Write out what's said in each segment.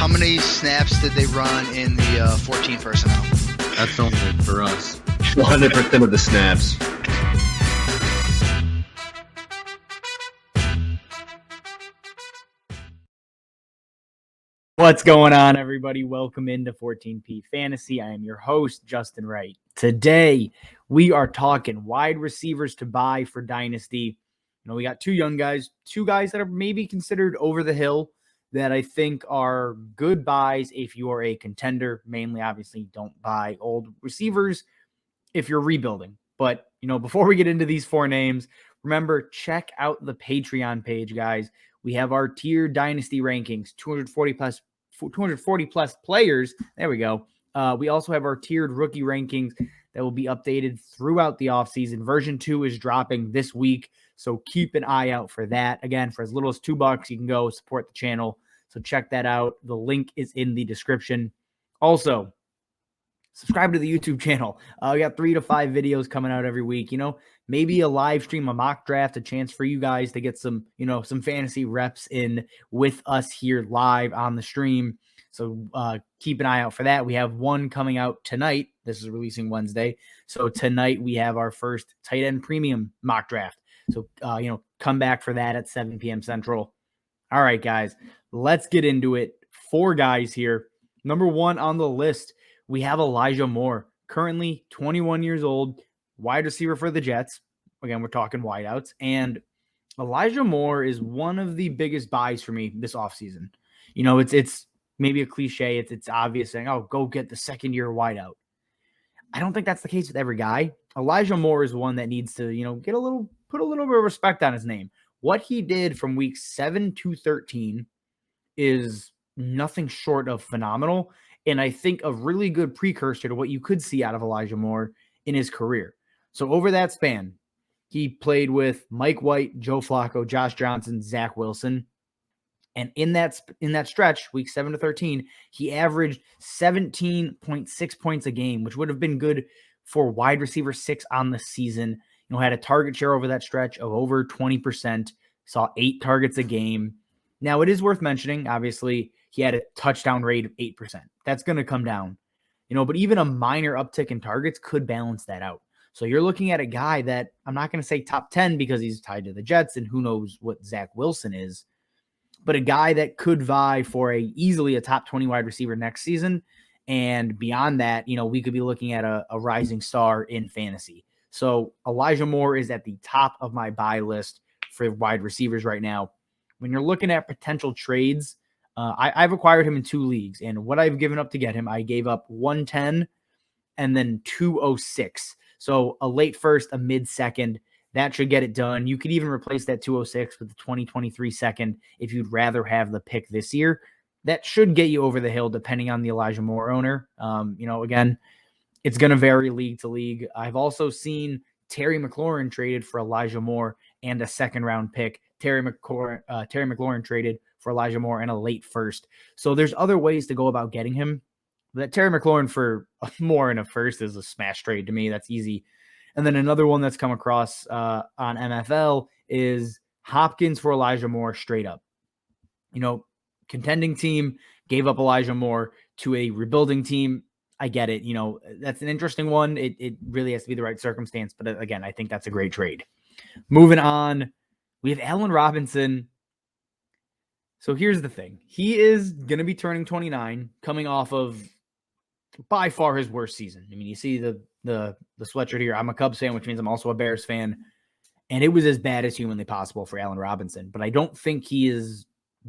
How many snaps did they run in the 14 personnel? That's only for us. 100% of the snaps. What's going on, everybody? Welcome into 14P Fantasy. I am your host, Justin Wright. Today, we are talking wide receivers to buy for Dynasty. We got two guys that are maybe considered over the hill that I think are good buys if you are a contender. Mainly, obviously, don't buy old receivers if you're rebuilding. But, before we get into these four names, remember, check out the Patreon page, guys. We have our tier Dynasty rankings, 240 plus players. There we go. We also have our tiered rookie rankings that will be updated throughout the offseason. Version 2 is dropping this week, so keep an eye out for that. Again, for as little as $2, you can go support the channel. So check that out. The link is in the description. Also, subscribe to the YouTube channel. We got 3 to 5 videos coming out every week. Maybe a live stream, a mock draft, a chance for you guys to get some, some fantasy reps in with us here live on the stream. So keep an eye out for that. We have one coming out tonight. This is releasing Wednesday. So tonight we have our first tight end premium mock draft. So, come back for that at 7 p.m. Central. All right, guys, let's get into it. 4 guys here. Number 1 on the list, we have Elijah Moore, currently 21 years old, wide receiver for the Jets. Again, we're talking wideouts. And Elijah Moore is one of the biggest buys for me this offseason. It's maybe a cliche. It's obvious saying, oh, go get the second-year wideout. I don't think that's the case with every guy. Elijah Moore is one that needs to, put a little bit of respect on his name. What he did from week 7 to 13 is nothing short of phenomenal. And I think a really good precursor to what you could see out of Elijah Moore in his career. So over that span, he played with Mike White, Joe Flacco, Josh Johnson, Zach Wilson. And in that stretch, week 7 to 13, he averaged 17.6 points a game, which would have been good for wide receiver 6 on the season. Had a target share over that stretch of over 20%, saw 8 targets a game. Now, it is worth mentioning, obviously, he had a touchdown rate of 8%. That's going to come down, but even a minor uptick in targets could balance that out. So you're looking at a guy that I'm not going to say top 10 because he's tied to the Jets and who knows what Zach Wilson is, but a guy that could vie for easily a top 20 wide receiver next season. And beyond that, we could be looking at a rising star in fantasy. So Elijah Moore is at the top of my buy list for wide receivers right now. When you're looking at potential trades, I've acquired him in 2 leagues, and what I've given up to get him, I gave up 110 and then 206. So a late first, a mid second, that should get it done. You could even replace that 206 with the 2023 second if you'd rather have the pick this year. That should get you over the hill depending on the Elijah Moore owner. Again, it's going to vary league to league. I've also seen Terry McLaurin traded for Elijah Moore and a second-round pick. Terry McLaurin traded for Elijah Moore and a late first. So there's other ways to go about getting him. That Terry McLaurin for Moore and a first is a smash trade to me. That's easy. And then another one that's come across on NFL is Hopkins for Elijah Moore straight up. Contending team gave up Elijah Moore to a rebuilding team. I get it. That's an interesting one. It really has to be the right circumstance. But again, I think that's a great trade. Moving on, we have Allen Robinson. So here's the thing. He is going to be turning 29, coming off of by far his worst season. You see the sweatshirt here. I'm a Cubs fan, which means I'm also a Bears fan. And it was as bad as humanly possible for Allen Robinson. But I don't think he is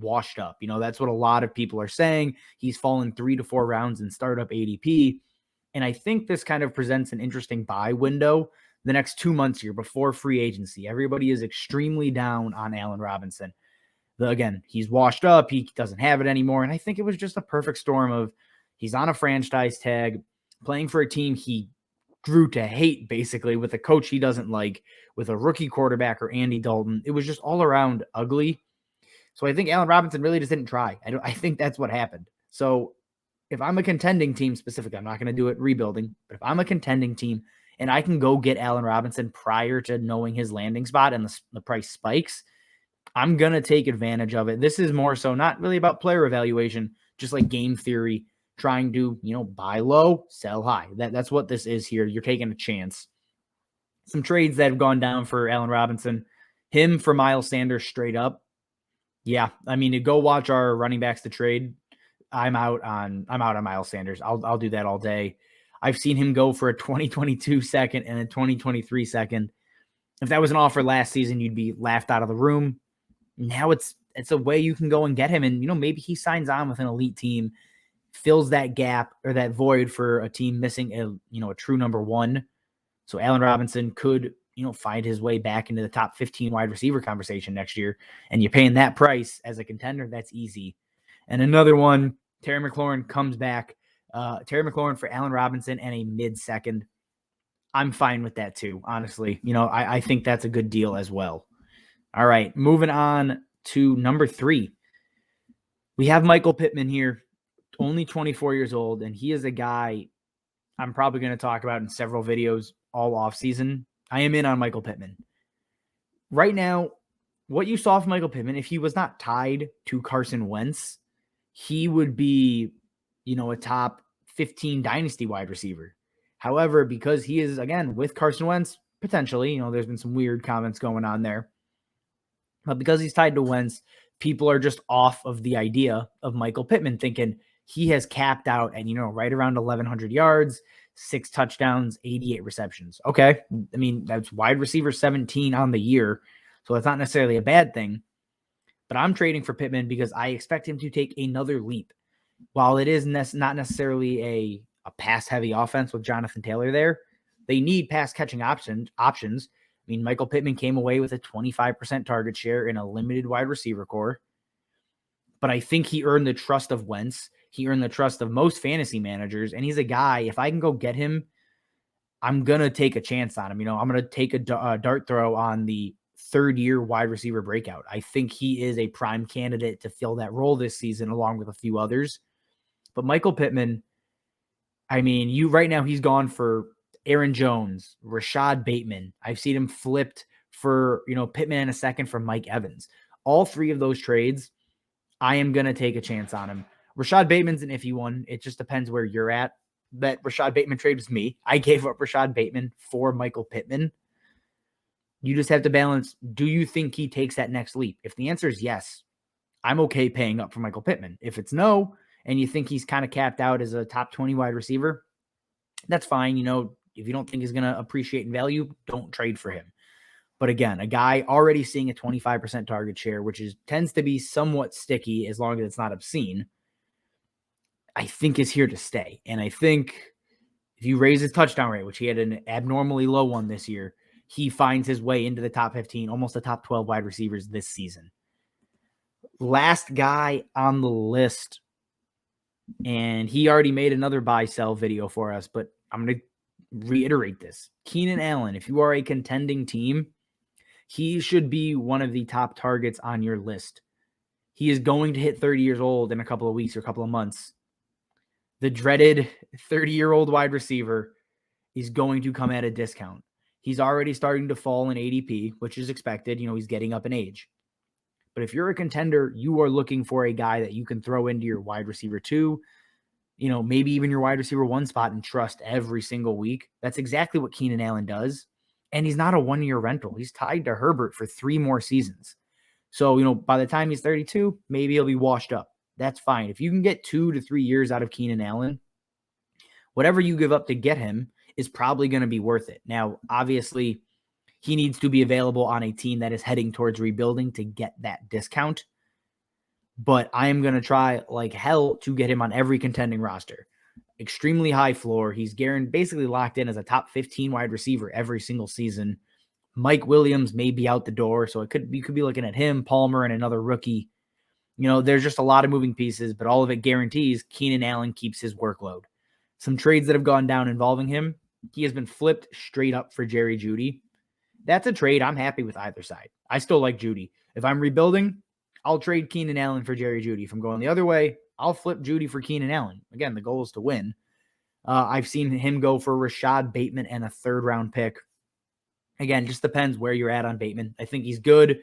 washed up. That's what a lot of people are saying. He's fallen 3 to 4 rounds in startup ADP. And I think this kind of presents an interesting buy window the next 2 months here before free agency. Everybody is extremely down on Allen Robinson. Again, he's washed up. He doesn't have it anymore. And I think it was just a perfect storm of he's on a franchise tag, playing for a team he grew to hate, basically, with a coach he doesn't like, with a rookie quarterback or Andy Dalton. It was just all around ugly. So I think Allen Robinson really just didn't try. I think that's what happened. So if I'm a contending team specifically, I'm not going to do it rebuilding, but if I'm a contending team and I can go get Allen Robinson prior to knowing his landing spot and the price spikes, I'm going to take advantage of it. This is more so not really about player evaluation, just like game theory, trying to, buy low, sell high. That's what this is here. You're taking a chance. Some trades that have gone down for Allen Robinson, him for Miles Sanders straight up. Yeah, I mean, to go watch our running backs to trade, I'm out on Miles Sanders. I'll do that all day. I've seen him go for a 2022 second and a 2023 second. If that was an offer last season, you'd be laughed out of the room. Now it's a way you can go and get him, and maybe he signs on with an elite team, fills that gap or that void for a team missing a true number one. So Allen Robinson could find his way back into the top 15 wide receiver conversation next year, and you're paying that price as a contender. That's easy. And another one, Terry McLaurin comes back. Terry McLaurin for Allen Robinson and a mid-second. I'm fine with that too, honestly. I think that's a good deal as well. All right, moving on to number 3. We have Michael Pittman here, only 24 years old, and he is a guy I'm probably going to talk about in several videos all offseason. I am in on Michael Pittman. Right now, what you saw from Michael Pittman, if he was not tied to Carson Wentz, he would be, a top 15 dynasty wide receiver. However, because he is, again, with Carson Wentz, potentially, there's been some weird comments going on there. But because he's tied to Wentz, people are just off of the idea of Michael Pittman, thinking he has capped out at, right around 1,100 yards, 6 touchdowns, 88 receptions. Okay. I mean, that's wide receiver 17 on the year. So that's not necessarily a bad thing. But I'm trading for Pittman because I expect him to take another leap. While it is not necessarily a pass-heavy offense with Jonathan Taylor there, they need pass-catching options. I mean, Michael Pittman came away with a 25% target share in a limited wide receiver core. But I think he earned the trust of Wentz. He earned the trust of most fantasy managers. And he's a guy, if I can go get him, I'm going to take a chance on him. I'm going to take a dart throw on the third-year wide receiver breakout. I think he is a prime candidate to fill that role this season, along with a few others. But Michael Pittman, I mean, right now he's gone for Aaron Jones, Rashad Bateman. I've seen him flipped for, Pittman in a second for Mike Evans. All 3 of those trades, I am going to take a chance on him. Rashad Bateman's an iffy one. It just depends where you're at. That Rashad Bateman trade was me. I gave up Rashad Bateman for Michael Pittman. You just have to balance, do you think he takes that next leap? If the answer is yes, I'm okay paying up for Michael Pittman. If it's no, and you think he's kind of capped out as a top 20 wide receiver, that's fine. If you don't think he's going to appreciate in value, don't trade for him. But again, a guy already seeing a 25% target share, which tends to be somewhat sticky as long as it's not obscene, I think is here to stay. And I think if you raise his touchdown rate, which he had an abnormally low one this year, he finds his way into the top 15, almost the top 12 wide receivers this season. Last guy on the list, and he already made another buy-sell video for us, but I'm going to reiterate this. Keenan Allen, if you are a contending team, he should be one of the top targets on your list. He is going to hit 30 years old in a couple of weeks or a couple of months. The dreaded 30-year-old wide receiver is going to come at a discount. He's already starting to fall in ADP, which is expected. He's getting up in age. But if you're a contender, you are looking for a guy that you can throw into your wide receiver 2, maybe even your wide receiver 1 spot and trust every single week. That's exactly what Keenan Allen does. And he's not a 1-year rental. He's tied to Herbert for 3 more seasons. So, by the time he's 32, maybe he'll be washed up. That's fine. If you can get 2 to 3 years out of Keenan Allen, whatever you give up to get him is probably going to be worth it. Now, obviously, he needs to be available on a team that is heading towards rebuilding to get that discount. But I am going to try like hell to get him on every contending roster. Extremely high floor. He's basically locked in as a top 15 wide receiver every single season. Mike Williams may be out the door, so you could be looking at him, Palmer, and another rookie. There's just a lot of moving pieces, but all of it guarantees Keenan Allen keeps his workload. Some trades that have gone down involving him, he has been flipped straight up for Jerry Jeudy. That's a trade I'm happy with either side. I still like Jeudy. If I'm rebuilding, I'll trade Keenan Allen for Jerry Jeudy. If I'm going the other way, I'll flip Jeudy for Keenan Allen. Again, the goal is to win. I've seen him go for Rashad Bateman and a 3rd-round pick. Again, just depends where you're at on Bateman. I think he's good,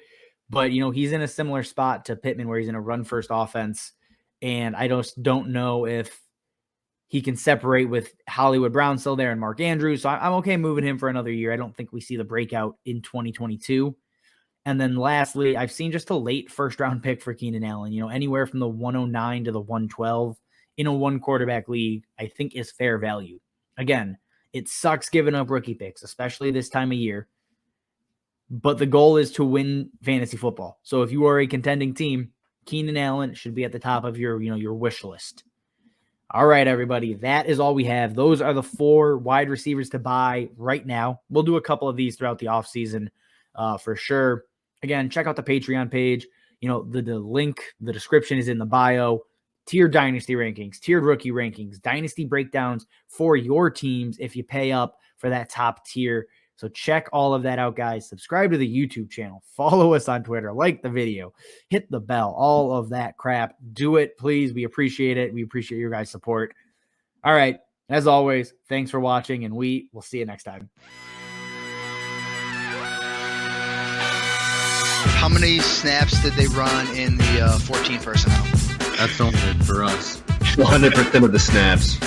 but, he's in a similar spot to Pittman where he's in a run-first offense. And I just don't know if he can separate with Hollywood Brown still there and Mark Andrews. So I'm okay moving him for another year. I don't think we see the breakout in 2022. And then lastly, I've seen just a late first-round pick for Keenan Allen, anywhere from the 109 to the 112 in a one-quarterback league, I think is fair value. Again, it sucks giving up rookie picks, especially this time of year. But the goal is to win fantasy football. So if you are a contending team, Keenan Allen should be at the top of your wish list. All right, everybody, that is all we have. Those are the 4 wide receivers to buy right now. We'll do a couple of these throughout the offseason for sure. Again, check out the Patreon page. The link, the description is in the bio. Tiered Dynasty rankings, tiered rookie rankings, Dynasty breakdowns for your teams if you pay up for that top tier. So check all of that out, guys. Subscribe to the YouTube channel. Follow us on Twitter. Like the video. Hit the bell. All of that crap. Do it, please. We appreciate it. We appreciate your guys' support. All right. As always, thanks for watching, and we will see you next time. How many snaps did they run in the 14 personnel? That's only for us. 100% of the snaps.